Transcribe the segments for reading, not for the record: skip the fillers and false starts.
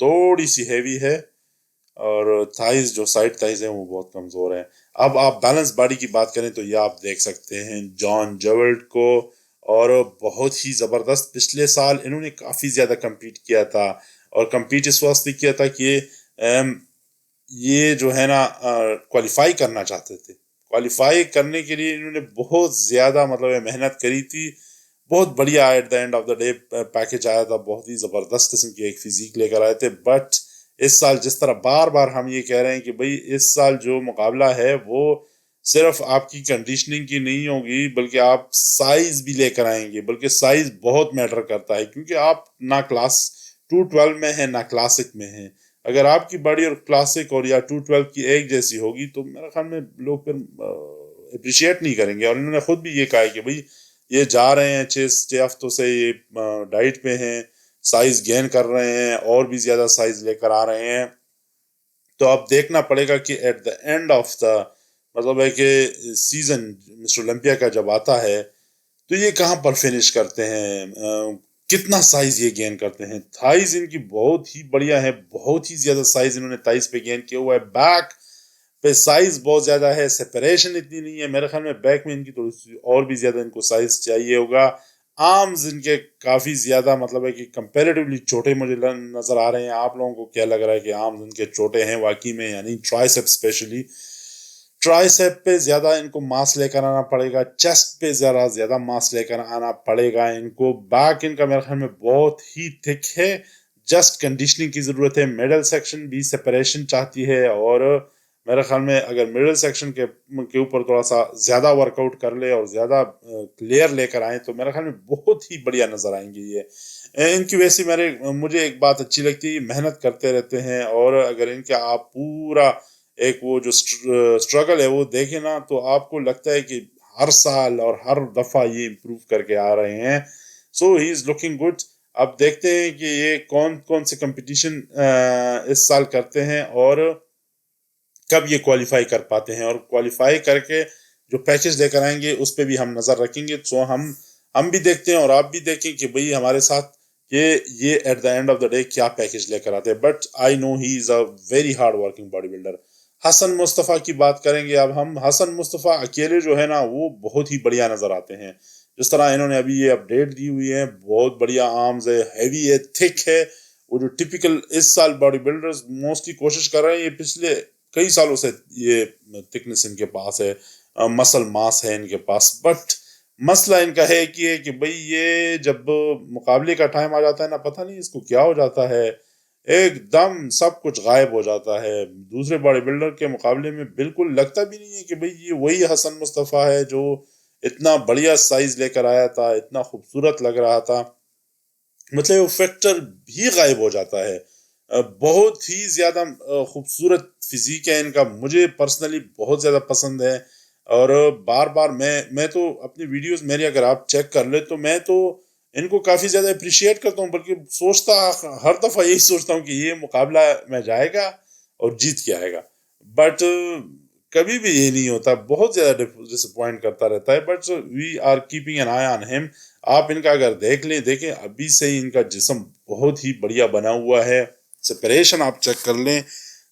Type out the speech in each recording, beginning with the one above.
تھوڑی C heavy ہے اور تھائز جو سائڈ تھائز ہیں وہ بہت کمزور ہیں. اب آپ بیلنس باڈی کی بات کریں تو یہ آپ دیکھ سکتے ہیں جان جیولٹ کو, اور بہت ہی زبردست. پچھلے سال انہوں نے کافی زیادہ کمپیٹ کیا تھا, اور کمپیٹ اس واسطے کیا تھا کہ یہ جو ہے نا کوالیفائی کرنا چاہتے تھے. کوالیفائی کرنے کے لیے انہوں نے بہت زیادہ مطلب محنت کری تھی. بہت بڑھیا at the end of the day package آیا تھا, بہت ہی زبردست قسم کی ایک فزیک لے کر آئے تھے. بٹ اس سال جس طرح بار بار ہم یہ کہہ رہے ہیں کہ بھئی اس سال جو مقابلہ ہے وہ صرف آپ کی کنڈیشننگ کی نہیں ہوگی, بلکہ آپ سائز بھی لے کر آئیں گے. بلکہ سائز بہت میٹر کرتا ہے, کیونکہ آپ نہ کلاس 212 میں ہیں نہ کلاسک میں ہیں. اگر آپ کی باڈی اور کلاسک اور یا 212 کی ایک جیسی ہوگی تو میرے خیال میں لوگ پھر اپریشیٹ نہیں کریں گے. اور انہوں نے خود بھی یہ کہا ہے کہ بھئی یہ جا رہے ہیں 6 ہفتوں سے یہ ڈائٹ پہ ہیں, سائز گین کر رہے ہیں, اور بھی زیادہ سائز لے کر آ رہے ہیں. تو اب دیکھنا پڑے گا کہ at the end of the مطلب ہے کہ سیزن مسٹر اولمپیا کا جب آتا ہے تو یہ کہاں پر فنش کرتے ہیں, کتنا سائز یہ گین کرتے ہیں. تھائز ان کی بہت ہی بڑھیا ہے, بہت ہی زیادہ سائز انہوں نے تھائز پہ گین کیا ہوا ہے. بیک پہ سائز بہت زیادہ ہے, سیپریشن اتنی نہیں ہے. میرے خیال میں بیک میں ان کی تھوڑی سی اور بھی زیادہ ان کو سائز چاہیے ہوگا. آرمز ان کے کافی زیادہ مطلب ہے کہ کمپیریٹیولی چھوٹے مجھے نظر آ رہے ہیں. آپ لوگوں کو کیا لگ رہا ہے کہ آرمز ان کے چھوٹے ہیں واقعی میں؟ یعنی ٹرائسیپ اسپیشلی ٹرائسیپ پہ زیادہ ان کو ماس لے کر آنا پڑے گا, چیسٹ پہ زیادہ ماس لے کر آنا پڑے گا ان کو. بیک ان کا میرے خیال میں بہت ہی تھک ہے, جسٹ کنڈیشننگ کی ضرورت ہے. مڈل سیکشن بھی سیپریشن چاہتی ہے, اور میرے خیال میں اگر مڈل سیکشن کے اوپر تھوڑا سا زیادہ ورک آؤٹ کر لے اور زیادہ کلیئر لے کر آئیں تو میرے خیال میں بہت ہی بڑھیا نظر آئیں گے یہ. ان کی ویسی مجھے ایک بات اچھی لگتی ہے, محنت کرتے رہتے ہیں. اور اگر ان کا آپ پورا ایک وہ جو اسٹرگل ہے وہ دیکھیں نا تو آپ کو لگتا ہے کہ ہر سال اور ہر دفعہ یہ امپروو کر کے آ رہے ہیں. سو ہی از لکنگ گڈ. اب دیکھتے ہیں کہ یہ کون سے کمپٹیشن اس سال کرتے ہیں اور کب یہ کوالیفائی کر پاتے ہیں, اور کوالیفائی کر کے جو پیکج لے کر آئیں گے اس پہ بھی ہم نظر رکھیں گے. سو ہم بھی دیکھتے ہیں اور آپ بھی دیکھیں کہ بھئی ہمارے ساتھ یہ at the end of the day کیا پیکج لے کر آتے ہیں. But I know he is a very hard working body builder. Hasan Mustafa کی بات کریں گے اب ہم. حسن مصطفیٰ اکیلے جو ہے نا وہ بہت ہی بڑھیا نظر آتے ہیں. جس طرح انہوں نے ابھی یہ اپڈیٹ دی ہوئی ہے, بہت بڑھیا آرمز ہے, ہیوی ہے, تھک ہے. وہ جو ٹپیکل اس سال باڈی بلڈرز موسٹلی کوشش کر رہے ہیں, یہ پچھلے کئی سالوں سے یہ تھکنس ان کے پاس ہے, مسل ماس ہے ان کے پاس. بٹ مسئلہ ان کا ہے کہ بھئی یہ جب مقابلے کا ٹائم آ جاتا ہے نا, پتہ نہیں اس کو کیا ہو جاتا ہے, ایک دم سب کچھ غائب ہو جاتا ہے. دوسرے باڈی بلڈر کے مقابلے میں بالکل لگتا بھی نہیں ہے کہ بھئی یہ وہی حسن مصطفیٰ ہے جو اتنا بڑھیا سائز لے کر آیا تھا, اتنا خوبصورت لگ رہا تھا. مطلب وہ فیکٹر بھی غائب ہو جاتا ہے. بہت ہی زیادہ خوبصورت فزیک ہے ان کا, مجھے پرسنلی بہت زیادہ پسند ہے. اور بار بار میں تو اپنی ویڈیوز میری اگر آپ چیک کر لیں تو میں تو ان کو کافی زیادہ اپریشیٹ کرتا ہوں, بلکہ سوچتا ہر دفعہ یہی سوچتا ہوں کہ یہ مقابلہ میں جائے گا اور جیت کے آئے گا. بٹ کبھی بھی یہ نہیں ہوتا, بہت زیادہ ڈسپوائنٹ کرتا رہتا ہے. But we are keeping an eye on him. آپ ان کا اگر دیکھیں ابھی سے ہی ان کا جسم بہت ہی بڑھیا بنا ہوا ہے. سپریشن آپ چیک کر لیں,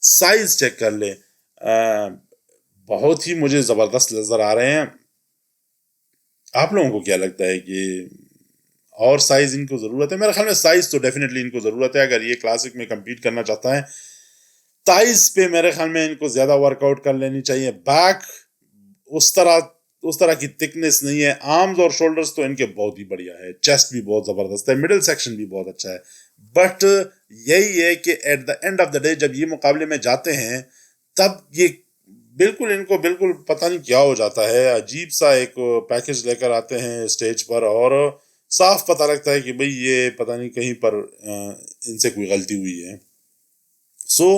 سائز چیک کر لیں, بہت ہی مجھے زبردست نظر آ رہے ہیں. آپ لوگوں کو کیا لگتا ہے کہ اور سائز ان کو ضرورت ہے؟ میرے خیال میں سائز تو ڈیفینیٹلی ان کو ضرورت ہے اگر یہ کلاسک میں کمپیٹ کرنا چاہتا ہے. تائز پہ میرے خیال میں ان کو زیادہ ورک آؤٹ کر لینی چاہیے. بیک اس طرح کی تھکنس نہیں ہے. آرمز اور شولڈرز تو ان کے بہت ہی بڑھیا ہے, چیسٹ بھی بہت زبردست ہے, مڈل سیکشن بھی بہت اچھا ہے. بٹ یہی ہے کہ at the end of the day جب یہ مقابلے میں جاتے ہیں تب یہ ان کو بالکل پتہ نہیں کیا ہو جاتا ہے, عجیب سا ایک پیکج لے کر آتے ہیں اسٹیج پر, اور صاف پتہ لگتا ہے کہ بھئی یہ پتہ نہیں کہیں پر ان سے کوئی غلطی ہوئی ہے. سو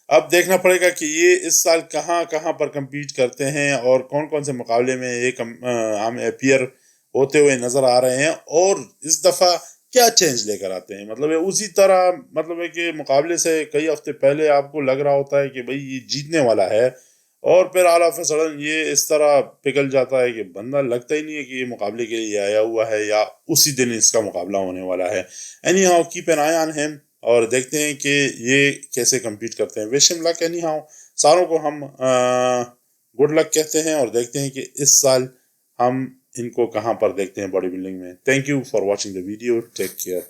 اب دیکھنا پڑے گا کہ یہ اس سال کہاں پر کمپیٹ کرتے ہیں اور کون سے مقابلے میں یہ ہم اپیئر ہوتے ہوئے نظر آ رہے ہیں, اور اس دفعہ کیا چینج لے کر آتے ہیں. مطلب ہے اسی طرح مطلب ہے کہ مقابلے سے کئی ہفتے پہلے آپ کو لگ رہا ہوتا ہے کہ بھئی یہ جیتنے والا ہے, اور پھر آل آف اے سڈن یہ اس طرح پگھل جاتا ہے کہ بندہ لگتا ہی نہیں ہے کہ یہ مقابلے کے لیے آیا ہوا ہے یا اسی دن اس کا مقابلہ ہونے والا ہے. Any how cap N eye on ہم. اور دیکھتے ہیں کہ یہ کیسے کمپیٹ کرتے ہیں. وش ہم لک اینی ہاؤ، ساروں کو ہم گڈ لک کہتے ہیں، اور دیکھتے ہیں کہ اس سال ہم ان کو کہاں پر دیکھتے ہیں باڈی بلڈنگ میں. Thank you for watching the video. Take care.